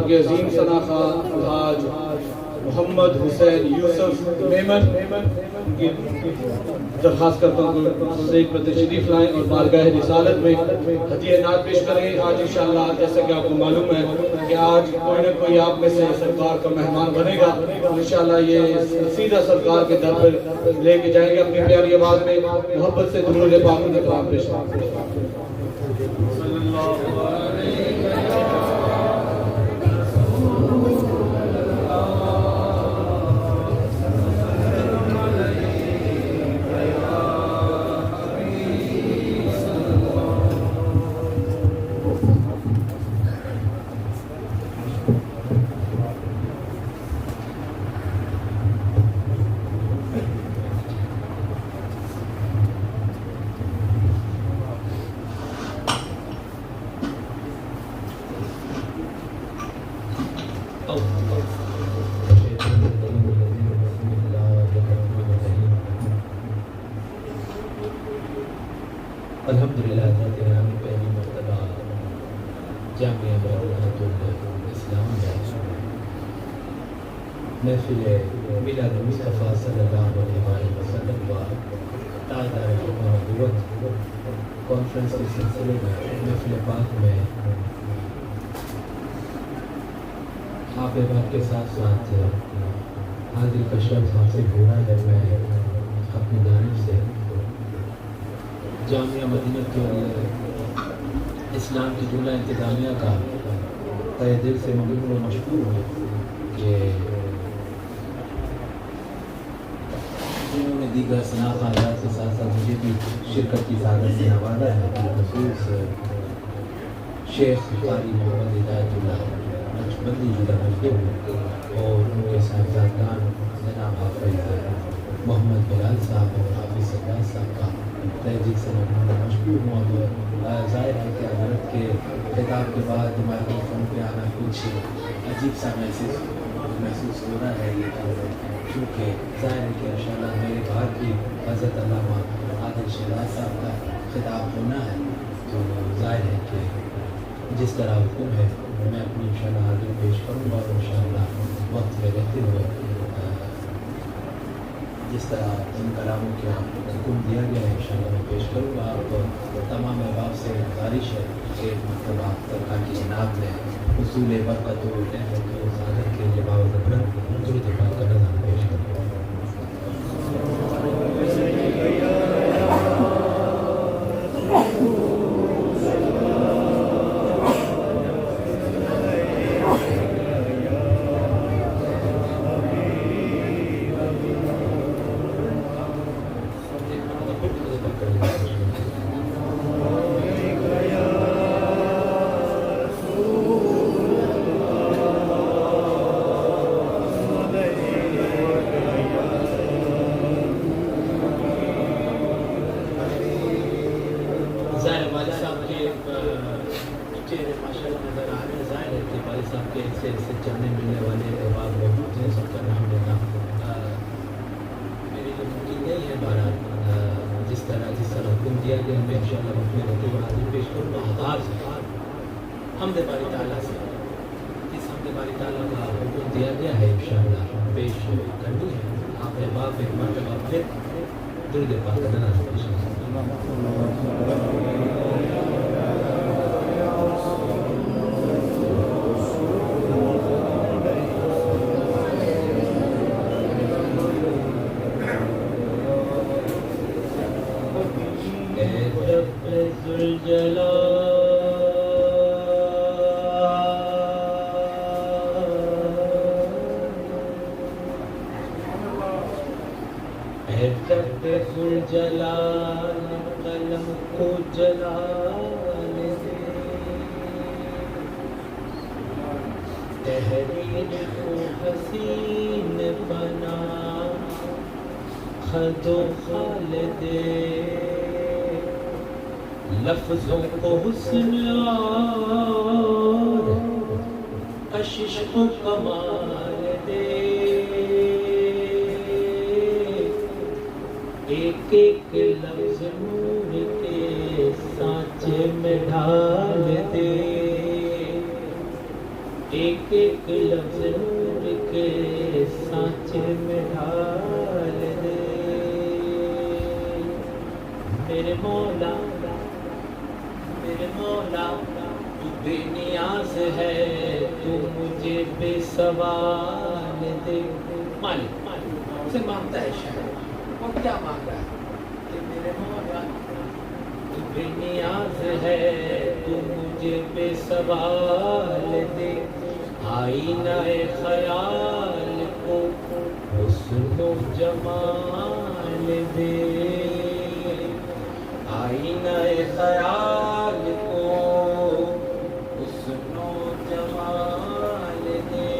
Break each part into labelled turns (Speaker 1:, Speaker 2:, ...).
Speaker 1: کے عظیم ثناخوان الحاج محمد حسین یوسف میمن کی درخواست کرتا ہوں کہ ایک مرتبہ تشریف لائیں اور بارگاہ رسالت میں ہدیہ نعت پیش کریں. آج انشاءاللہ جیسا کہ آپ کو معلوم ہے کہ آج کوئی نہ کوئی آپ میں سے سرکار کا مہمان بنے گا. انشاءاللہ یہ سیدھا سرکار کے در پر لے کے جائیں گے. اپنی پیاری آواز میں محبت سے درود پاک کا کلام پیش کریں.
Speaker 2: الحمدللہ نامی پہلی مرتبہ جامعہ مدینہ الاسلام میں محفل میلاد مصطفیٰ صلی اللہ علیہ وسلم و تاجدار ختم نبوت کانفرنس کے سلسلے میں محفل پاک میں آپ احباب کے ساتھ ساتھ حاضر کا شرف حاصل ہو رہا ہے. میں اپنی جانب سے جامعہ مدینہ اسلام کی جملہ انتظامیہ کا تہ دل سے ممنون و مشکور ہوں کہ انہوں نے دیگر شناخت آزاد کے ساتھ ساتھ مجھے بھی شرکت کی سعادت سے نوازا ہے. خصوص شیخ قاری محمد ہدایت اللہ نقشبندی اور ان کے صاحبزادگان جناب حافظ محمد بلال صاحب اور حافظ سجاد صاحب کا تہذیب سے میں مشکور ہوں. اب ظاہر ہے کہ حضرت کے خطاب کے بعد مائیکروفون پہ آنا کچھ عجیب سا محسوس ہو رہا ہے. یہ کیونکہ ظاہر ہے کہ انشاءاللہ میرے بعد بھی حضرت علامہ عادل شہزاد صاحب کا خطاب ہونا ہے. تو ظاہر ہے کہ جس طرح حکم ہے میں اپنی انشاءاللہ حاضر پیش کروں گا اور انشاءاللہ وقت میں رہتے ہوئے جس طرح ان کلاموں کے حکم دیا گیا ہے انشاءاللہ میں پیش کروں گا. آپ تمام احباب سے گزارش ہے کہ ایک مرتبہ سرکار کی جناب نے حصول برکت و رحمت و سعادت کے لیے باوجود درود پاک کا نظارہ پیش کروں. جانے ملنے والے احباب موجود ہیں. سب کا نام لینا میرے لیے ممکن نہیں ہے. بہرحال جس طرح حکم دیا گیا میں انشاءاللہ اپنے رتبہ حاضر پیش کروں گا. آغاز حمد باری تعالیٰ سے اس حمد باری تعالیٰ کا حکم دیا گیا ہے انشاءاللہ پیش کرنی ہے. آپ احباب ایک مرتبہ پھر درود پاک کا نظارہ پیش کریں. جلال قلم کو جلال دے, تحریر کو حسین بنا خد و خال دے, لفظوں کو حسن اور کشش کو کمال دے, ایک ایک لفظ نور کے سانچے میں ڈال دے, ایک ایک لفظ نور کے سانچے میں ڈال دے میرے مولا تو بے نیاز ہے تو مجھے بے سوال دے مالک سے مانگتا ہے شاید اور کیا مانگ رہا ہے کہ میرے مولا تو بے نیاز ہے تو مجھے بے سوال دے آئینہ خیال کو حسن و جمال دے آئینہ خیال کو حسن و جمال دے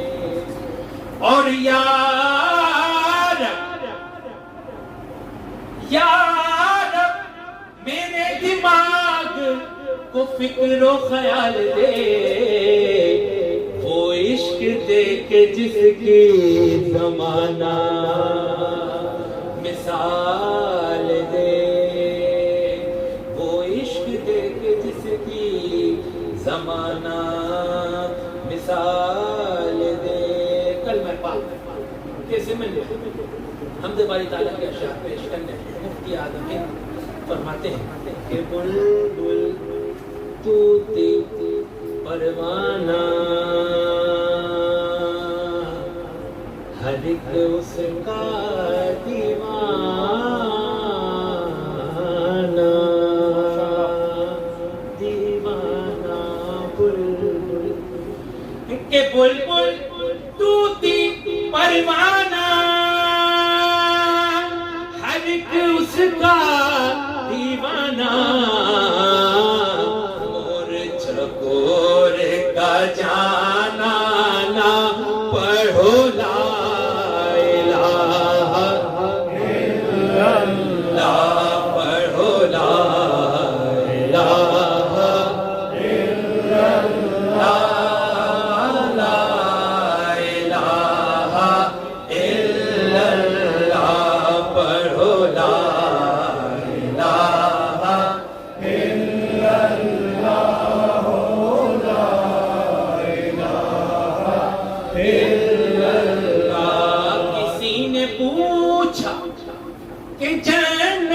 Speaker 2: اور یار میرے دماغ کو فکر و خیال دے وہ عشق دے کے جس کی زمانہ مثال دے وہ عشق دے کے جس کی زمانہ مثال دے کلمہ پاک کے ضمن میں حمد باری تعالیٰ کے اشعار پیش کرنے مفتی اعظم ہند فرماتے ہیں کہ بلبل طوطی پروانہ ہر ایک اس کا دیوانہ دیوانہ بلبل کہ بلبل طوطی پروانہ ہر ایک اس کا دیوانہ مور چکور کا جانا نہ پڑھو لا الہ الا اللہ پڑھو لا الہ الا اللہ لا الہ الا اللہ پڑھو لا کسی نے پوچھا کہ جنت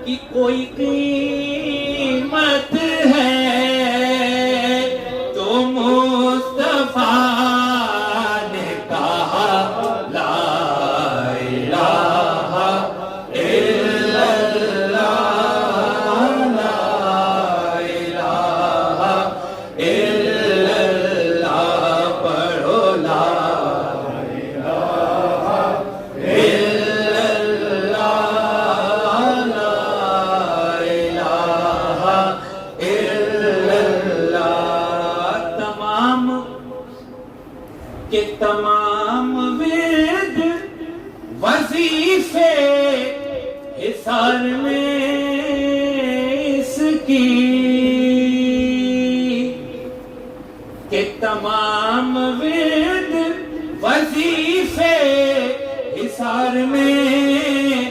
Speaker 2: کی کوئی قیمت ہے تو مصطفیٰ نے کہا لا الہ الا اللہ لا الہ الا اللہ پڑھو لا کہ تمام ورد وظیفے حصار میں اس کی کہ تمام ورد وظیفے حصار میں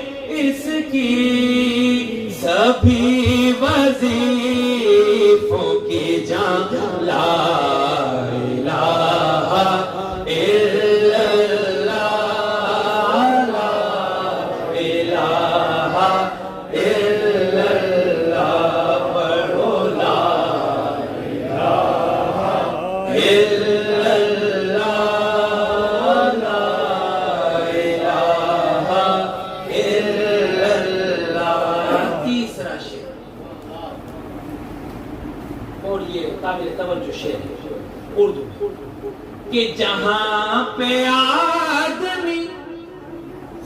Speaker 2: اس کی سبھی وظیفوں کی جان لا اور یہ قابل توجہ شعر ہے اردو کہ جہاں پہ آدمی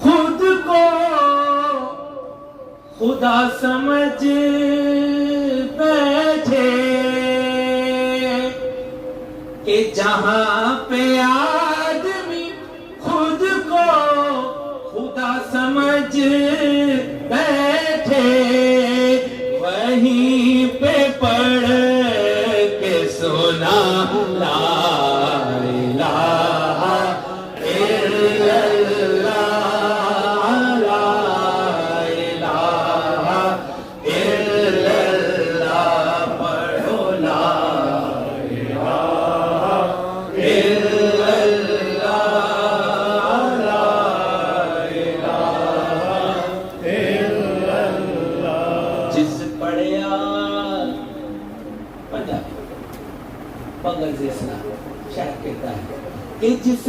Speaker 2: خود کو خدا سمجھ بیٹھے کہ جہاں پہ آدمی خود کو خدا سمجھ بیٹھے وہیں پہ پڑھ کے سنا لا الہ الا اللہ لا الہ الا اللہ پڑھو لا الہ جس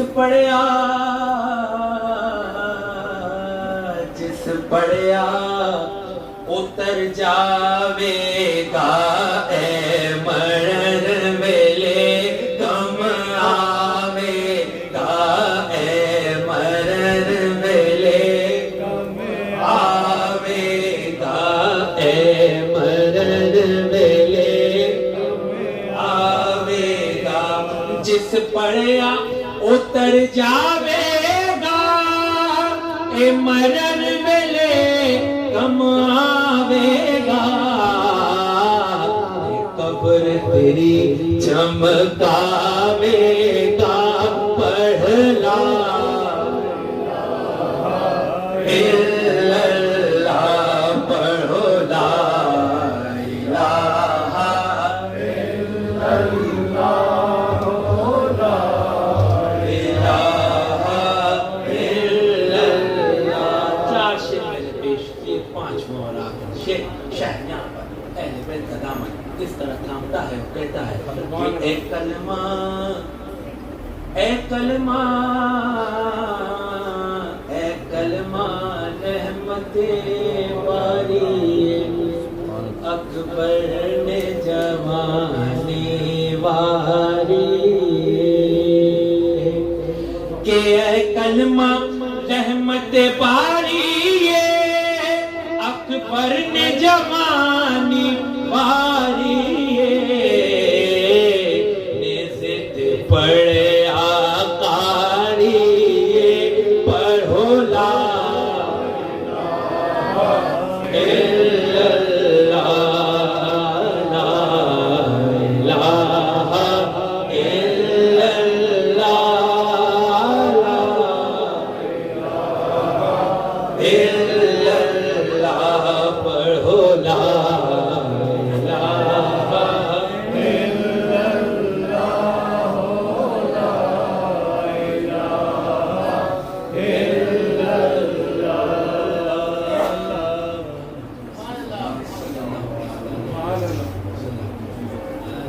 Speaker 2: پڑیا اتر جاوے گا اے مرن ویلے غم آوے گا اے مرن ویلے غم آوے گا اے مرن ویلے غم آوے گا جس پڑیا اتر جاوے گا اے مرن ویلے غم آوے گا قبر تیری چمکاوے گا پڑھ لا الا اللہ پڑھو لا الہ الا اللہ لا الہ الا اللہ چار شعر میں پیش کیے پانچواں اور آخر شہر یہاں پر اہل بیت کا دامن کس طرح تھامتا ہے اور کہتا ہے کہ اے کلمہ اے کلمہ اے کلمہ رحمت باری اکبر نے جوانی واری کہ اے کلمہ رحمت باری اکبر نے جوانی واری نزد پڑے آقاری پڑھو لا الا اللہ لا الہ الا اللہ الا اللہ پڑھو لا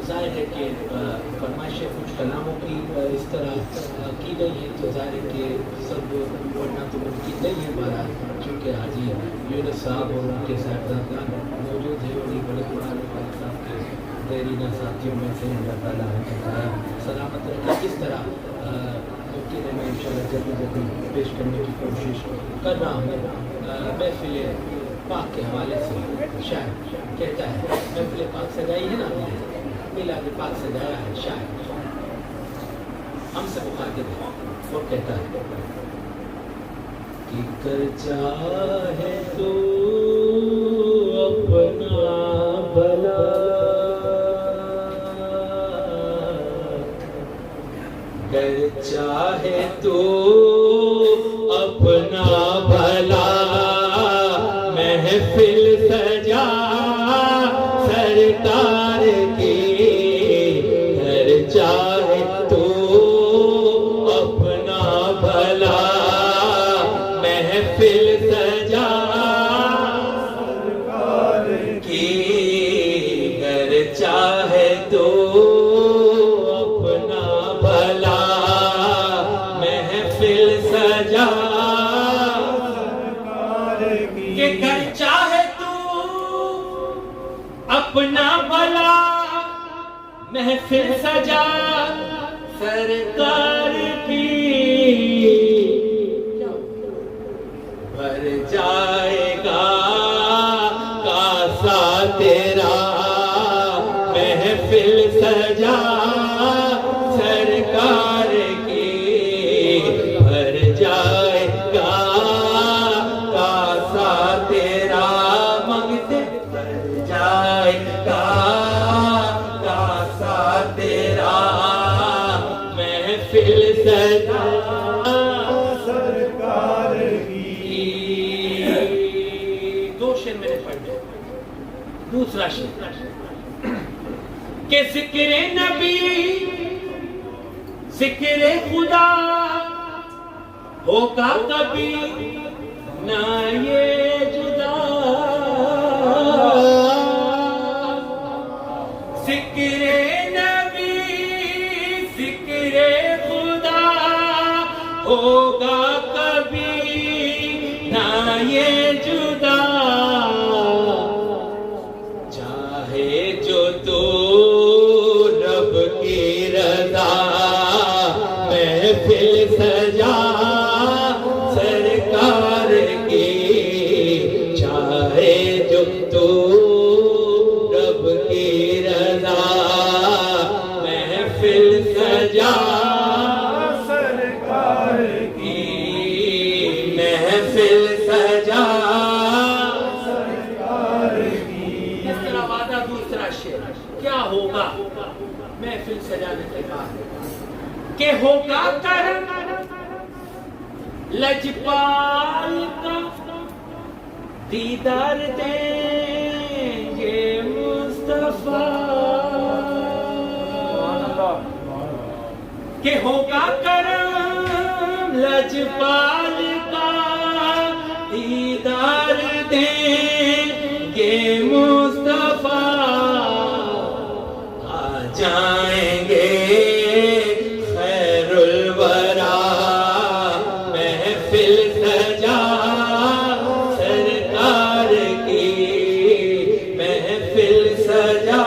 Speaker 2: ظاہر ہے کہ فرمائشیں کچھ کلاموں کی اس طرح کی گئی ہیں تو ظاہر ہے کہ سب پڑھنا تو ممکن نہیں ہے بہرحال چونکہ حاجی یونس صاحب اور ان کے صاحبزادگان موجود ہیں اور یہ بڑے قرآن پاک صاحب کے دیرینہ ساتھیوں میں سے اللہ تعالیٰ نے سلامت رکھے کس طرح ممکن ہے میں انشاءاللہ جلدی جلدی پیش کرنے کی کوشش کر رہا ہوں محفل پاک کے حوالے سے شاعر کہتا ہے محفل پاک سجائی ہے نا میلاد پاک سجایا ہے شاعر ہم سے مخاطب ہے وہ کہتا ہے کہ کر چاہے تو اپنا بھلا کر چاہے تو اپنا بھلا محفل سجا سرکار کی کر چاہے تو اپنا بھلا محفل سجا سرکار کی کر چاہے تو اپنا بھلا محفل سجا کہ کر چاہے تو اپنا بھلا محفل سجا سرکار کی بھر جائے گا کاسا تیرا محفل سجا سرکار کی بھر جائے گا کاسا تیرا منگتے بھر جائے گا کاسا تیرا محفل سجا سرکار کی دو شعر میں نے پڑھ دیا دوسرا شعر کہ ذکر نبی ذکر خدا ہوگا کبھی نہ یہ جدا ذکر نبی ذکر خدا یہ جدا چاہے جو تو رب کی رضا محفل سجا سرکار کی چاہے جو تو رب کی رضا محفل سجا سرکار کی محفل سجا سرکار کی. اس طرح وعدہ دوسرا شعر کیا ہوگا محفل سجانے کے بعد کہ ہوگا کرم لجپال کا دیدار دیں گے مصطفیٰ کہ ہوگا کرم لجپال کا دیدار دیں گے مصطفیٰ آ جائیں گے خیر الورا محفل سجا سرکار کی محفل سجا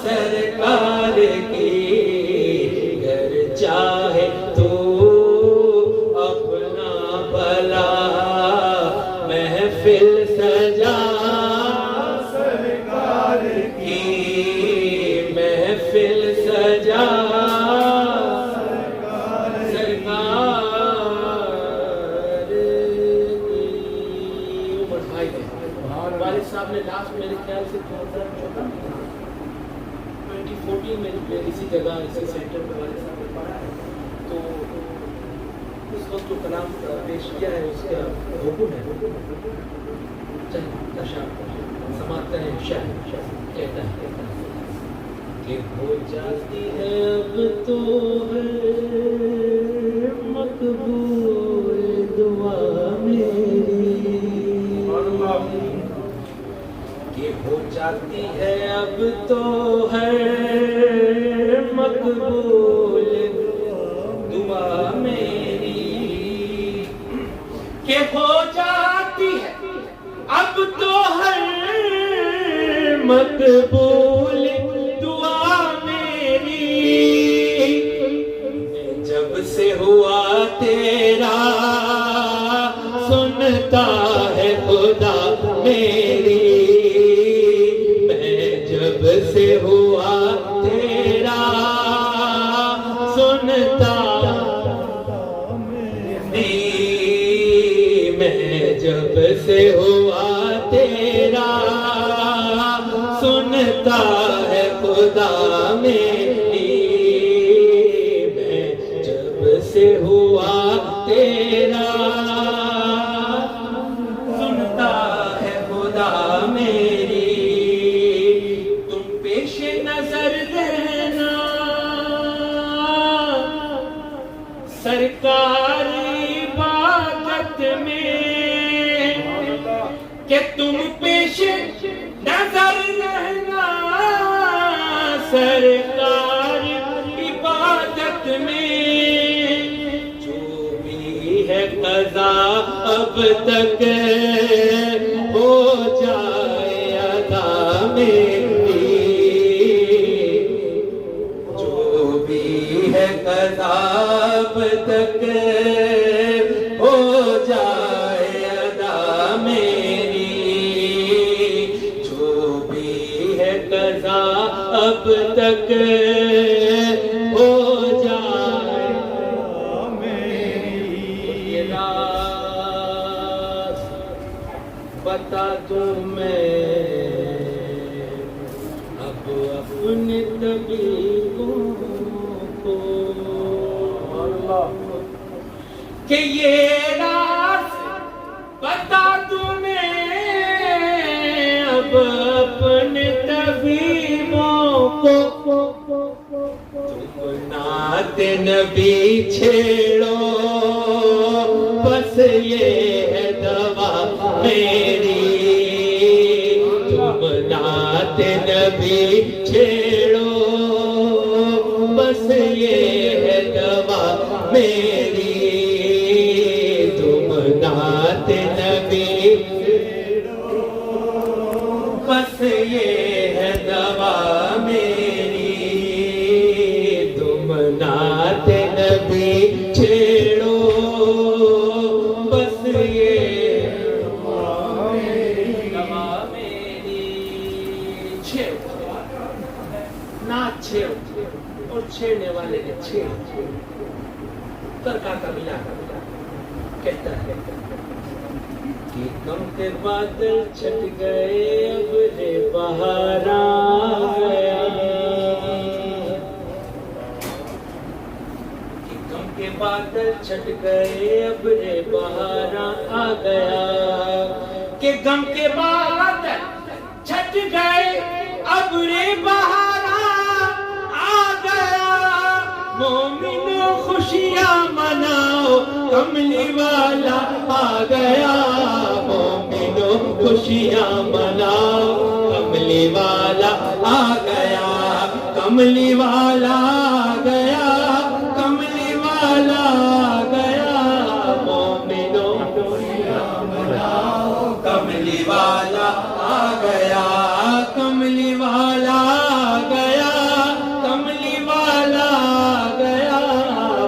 Speaker 2: سرکار کی گر چاہے تو اپنا بھلا محفل سجا سرکار کی محفل سجا صاحب نے لاسٹ میرے خیال سے 2014 میں اسی جگہ اسی سینٹر میں والد صاحب نے پڑھا ہے تو اس وقت جو کلام پیش کیا ہے اس کا حکم ہے سماعت کریں شاید کہتا ہے کہ ہو جاتی ہے اب تو مقبول دعا میری کہ ہو جاتی ہے اب تو ہے مقبول دعا میری کہ ہو جاتی ہے اب تو ہے مقبول دعا میری میں جب سے ہوا تیرا سنتا ہے خدا میری جب سے ہوا تیرا سنتا میں جب سے ہوا تیرا سنتا ہے خدا میری میں جب سے ہوا تیرا سنتا ہے خدا میری سرکاری عبادت میں کہ تم پیش نظر رہنا سرکاری عبادت میں جو بھی ہے قضا اب تک ہو جائے ادا میری جو بھی ہے قضا اب تک ہو جائے ادا میری جو بھی ہے قضا اب تک ہو جائے میری راز بتا دوں میں اب اپنے طبیبوں کو کہ یہ راز بتا دوں میں اب اپنے طبیبوں کو تم نعت نبی چھیڑو بس یہ ہے دوا میری تم نعت نبی چھیڑو بس یہ ہے دوا میری تم نعت نبی کہتا ہے کہ غم کے بادل چھٹ گئے ابر بہار آ گیا، کہ غم کے بادل چھٹ گئے ابر بہار آ گیا، کہ غم کے بادل چھٹ گئے ابر بہار آ گیا، مومنو خوشیاں مناؤ کملی والا آ گیا، مومنو خوشیاں مناؤ کملی والا آ گیا، کملی والا آ گیا، کملی والا آ گیا، مومنو خوشیاں مناؤ کملی والا آ گیا، کملی والا آ گیا، کملی والا آ گیا،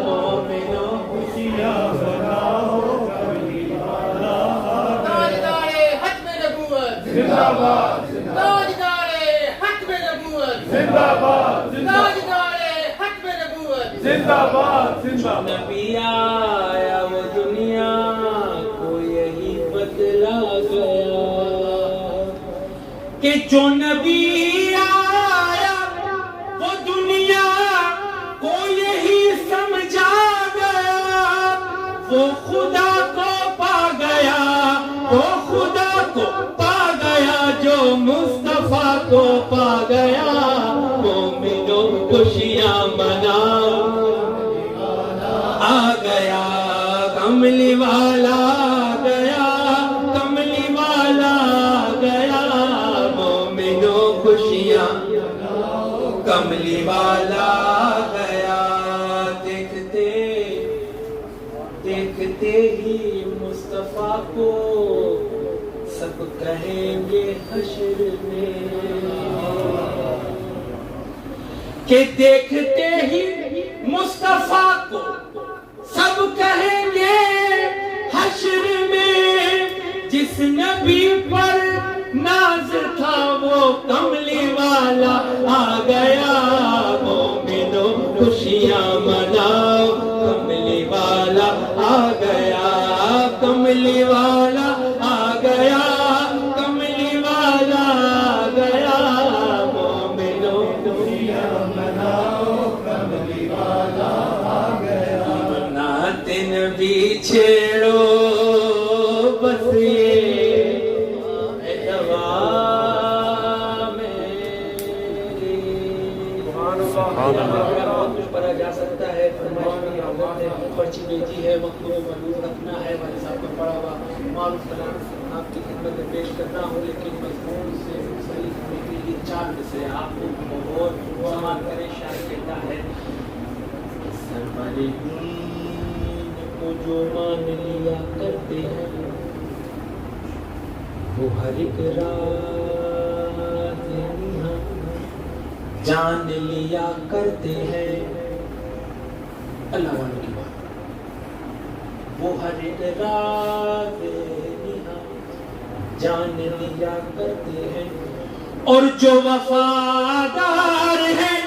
Speaker 2: مومنو خوشیاں مناؤ کملی والا آ گیا۔
Speaker 3: تاجدار ختم نبوت
Speaker 4: زندہ باد
Speaker 3: تاجدار ختم نبوت
Speaker 4: زندہ باد
Speaker 3: تاجدار ختم نبوت
Speaker 4: زندہ باد زندہ باد۔
Speaker 2: نبی آیا وہ دنیا کو یہی بدلا گیا، کہ جو نبی آیا وہ دنیا کو یہی سمجھا گیا، وہ خدا کو پا گیا، وہ خدا کو پا گیا، جو مصطفیٰ کو پا گیا، مومنو خوشیاں مناؤ آ گیا، کملی والا آ گیا، کملی والا آ گیا، مومنو خوشیاں کملی والا آ گیا، دیکھتے دیکھتے ہی مصطفیٰ کو سب کہیں گے حشر میں، کہ دیکھتے ہی مصطفیٰ کو سب کہیں گے حشر میں، جس نبی پر ناز تھا وہ کملی والا آ گیا، مومنو خوشیاں مناؤ کملی والا آ گیا، کملی والا آ گیا، کملی والا آ گیا، مومنو خوشیاں مناؤ کملی والا آ گیا، نعت نبی چھیڑو بس یہ دوا میری، بہت کچھ پڑھا جا سکتا ہے، فرمائش کی عادت ہے، پرچی بیچی ہے، مکتوب محفوظ رکھنا ہے، والد صاحب کا پڑھا ہوا معروف کلام آپ کی خدمت میں پیش کرنا ہو، لیکن مضمون سے منسلک ہونے کے لیے 4 سے آپ کو بہت سماعت کریں۔ شاعر کہتا ہے سرور دین کو جو مان لیا کرتے ہیں وہ ہر ایک راز نہاں جان لیا کرتے ہیں، اللہ والوں کی بات، وہ ہر ایک راز نہاں جان لیا کرتے ہیں، اور جو وفادار ہیں،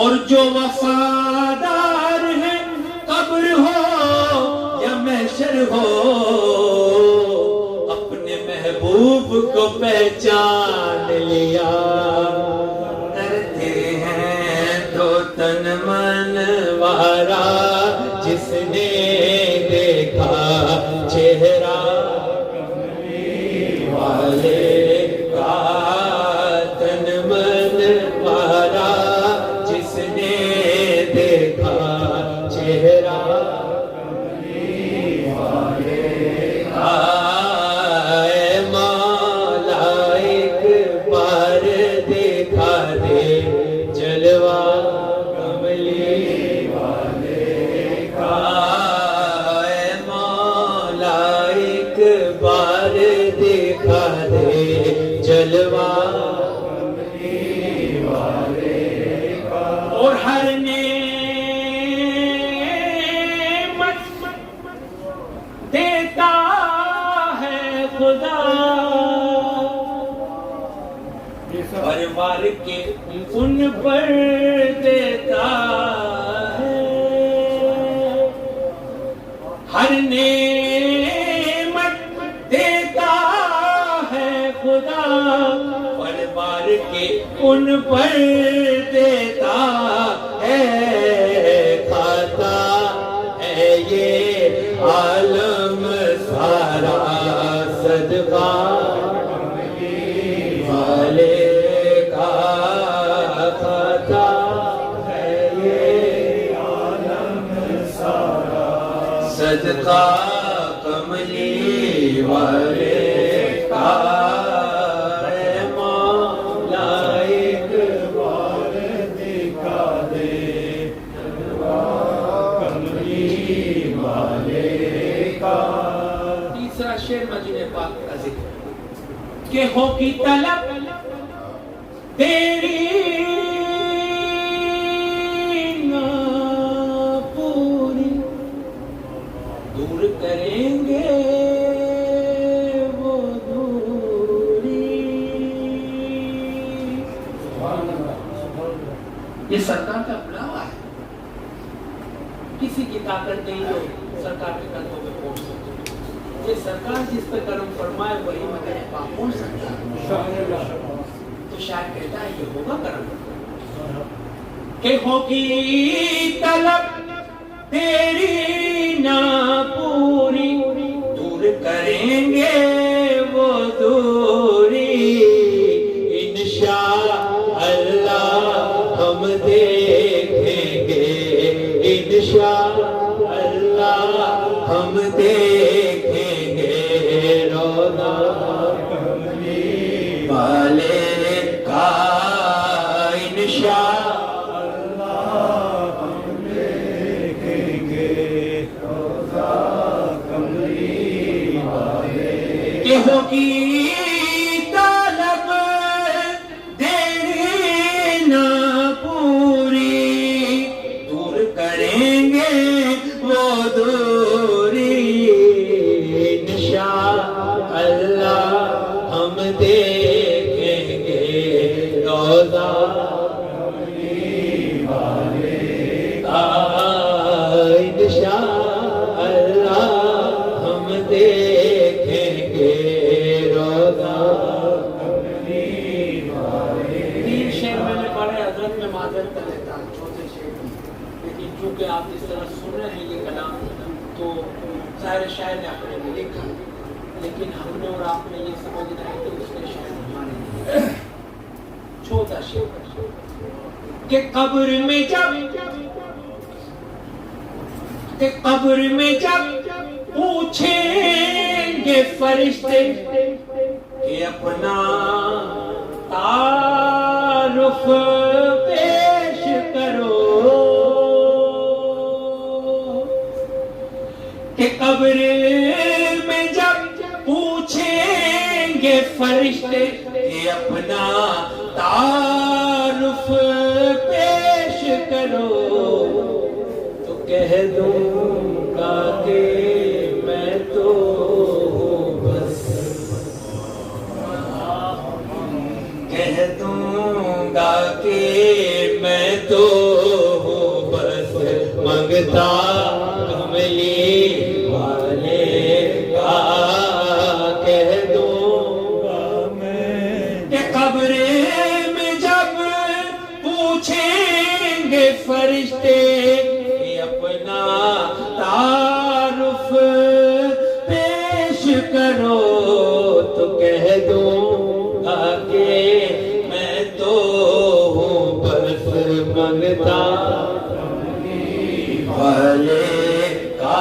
Speaker 2: اور جو وفادار ہیں، قبر ہو یا محشر ہو، اپنے محبوب کو پہچان لیا کرتے ہیں، تو تن من وارا جس نے دیکھا چہرہ کملی والے کا، تن من وارا جس نے دیکھا چہرہ کملی والے کا، اے مولا ایک بار دیکھا دے جلوہ کملی والے کا، اے مولا ایک بار دیکھا دے جلوہ کملی والے کا، اور ہر نعمت دیتا ہے خدا، پروار کے ان پر دیتا ہے، ہر نعمت دیتا ہے خدا پر بار کے ان پر دیتا ہے کھاتا ہے یہ عالم سارا صدقہ والے کا کھاتا ہے یہ عالم سارا صدقہ کملی والے کا ہے مولا ایک بار دکھا دے کملی والے کا. تیسرا شعر مجید پاک کا ذکر کہ ہو کی طلب تیری نہ پوری دور کریں گے وہ دوری. یہ سرکار کا بلاوا ہے. کسی کی طاقت نہیں جو سرکار کے قدموں میں پہنچ سکے. یہ سرکار جس پہ کرم فرمائے وہی مدد پاک پہنچ سکتا ہے. تو شاید کہتا ہے یہ ہوگا کرم کہ ہوگی طلب تیری نہ پوری دور کریں گے وہ دوری انشاءاللہ ہم دیکھیں گے انشاءاللہ ہم دیکھیں گے رونا والے کا انشاءاللہ ہم دیکھیں گے روزہ کملی والے کہ ہوگی طلب تیری نہ پوری دور کریں گے وہ دوری انشاءاللہ ہم دیکھیں گے روزہ کملی والے کا انشاءاللہ ہم دیکھیں گے روزہ کملی والے. تین شعر میں نے پڑھے حضرت میں معذرت کر لیتا ہوں چھوٹے شعر لیکن چونکہ آپ اس طرح سن رہے ہیں یہ کلام تو ظاہر شاعر نے اپنے میں لکھا لیکن ہم نے اور آپ نے یہ سمجھنا ہے کہ اس نے شاید ہمارے لیے چھوٹا شعر کہ قبر میں جب پوچھیں گے فرشتے کہ اپنا تعارف پیش کرو کہ قبر میں جب پوچھیں گے فرشتے کہ اپنا تعارف پیش کرو تو کہہ دوں گا کہ میں تو ہوں بس کہہ دوں گا کہ میں تو ہوں بس منگتا کملی والے کا کہہ دوں گا میں کہ قبر میں جب پوچھیں گے فرشتے کہ اپنا تعارف پیش کرو تو کہہ دوں گا کہ میں تو ہوں بس منگتا والے کا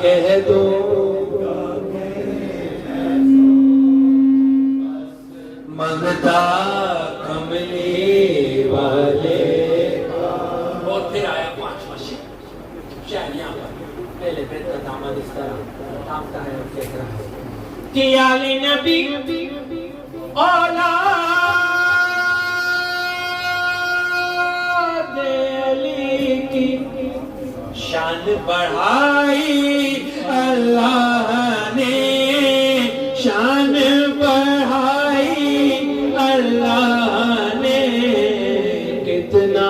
Speaker 2: کہہ دوں منگتا کملی والے کا. اور پھر آیا پانچواں شعر یہاں پر پہلے بیت کا داماد اس طرح تھامتا ہے اور کہہ رہا ہے کہ آل نبی اولاد علی کی شان بڑھائی اللہ نے شان بڑھائی اللہ نے کتنا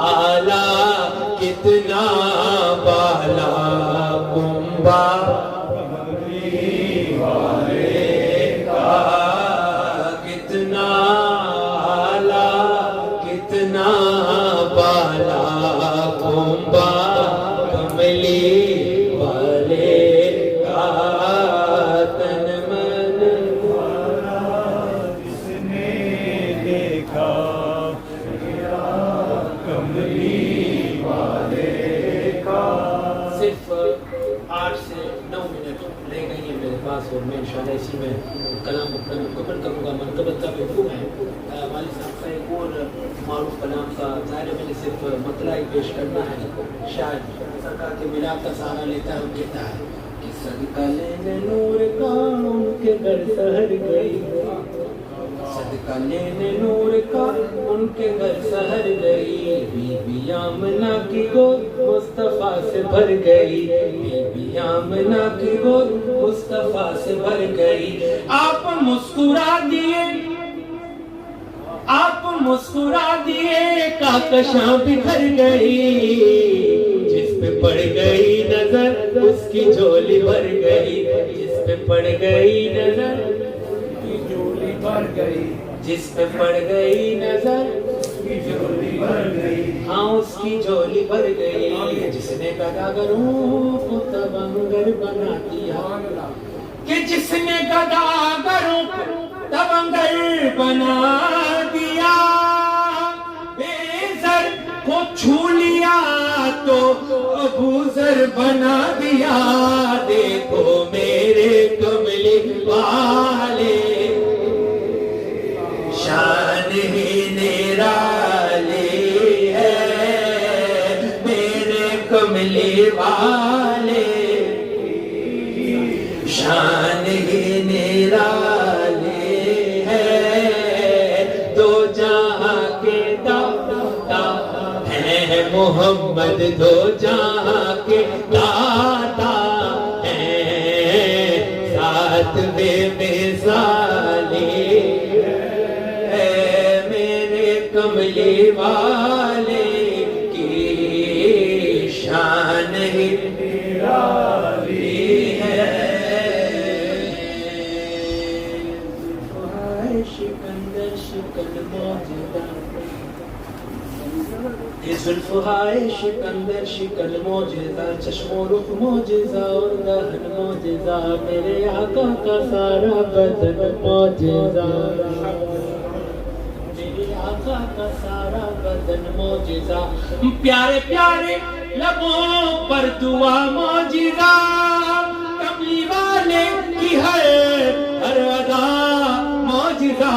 Speaker 2: اعلیٰ کتنا بالا پاس، اور میں انشاءاللہ اسی میں کلام اپنا مکمل کروں گا۔ منقبت کا پہلو ہے والد صاحب کا ایک اور معروف کلام کا، ظاہر میں نے صرف مطلع ہی پیش کرنا ہے۔ شاید سرکار کے میلاد کا سہارا لیتا ہے اور کہتا ہے کہ صدقہ لینے نور کا ان کے گھر سحر گئی، صدقہ لینے نور کا ان کے گھر سحر گئی، بی بی آمنہ کی گود مصطفیٰ سے بھر گئی، بی بی آمنہ کی گود مصطفیٰ سے بھر گئی۔ آپ مسکرا دیے، آپ مسکرا دیے، کاکشاں بکھر گئی، جس پہ پڑ گئی نظر اس کی جھولی بھر گئی، جس پہ پڑ گئی نظر
Speaker 4: جھولی بھر گئی،
Speaker 2: جس پہ پڑ گئی نظر
Speaker 4: جھولی بھر گئی،
Speaker 2: ہاں اس کی جھولی بھر گئی۔ جس نے گداگروں کو تبنگر بنا دیا، کہ جس نے گداگروں کو تبنگر بنا دیا، بے زر کو چھو لیا تو ابو زر بنا دیا، دیکھو میرے کملی والے شان ہی نرالی ہے، میرے کملی والے شان ہی نرالی ہے، دو جہاں کے داتا ہیں محمد، دو جہاں کے داتا ہیں، ساتھ بے مثالی کملی والے کی شان ہی نرالی ہے۔ شکندر شکن موجودہ، زلف ہائے شکندر شکن موجودہ، چشم و رخ موجزہ اور دہن موجزہ، میرے آقا کا سارا بدن موجزہ، آقا کا سارا بدن معجزہ، پیارے پیارے لبوں پر دعا معجزہ، کملی والے کی ہر ادا معجزہ،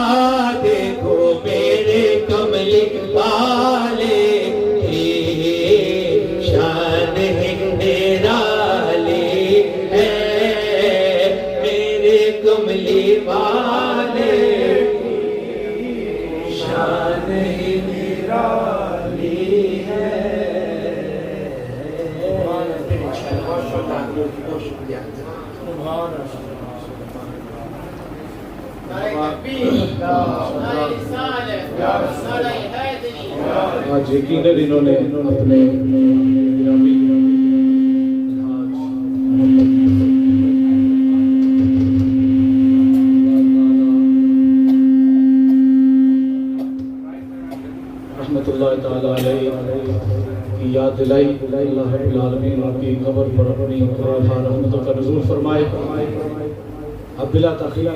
Speaker 2: دیکھو میرے کملی والے کی شان ہے نرالی ہے، میرے کملی والے شان ہی نرالی ہے۔ بہت شکریہ۔
Speaker 1: آج یقیناً انہوں نے اپنے رحمت اللہ تعالیٰ علیہ کی یاد دلائی، اللہ رب العالمین ان کی قبر پر اپنی رحمتوں کا نزول فرمائے۔ اب بلا تاخیر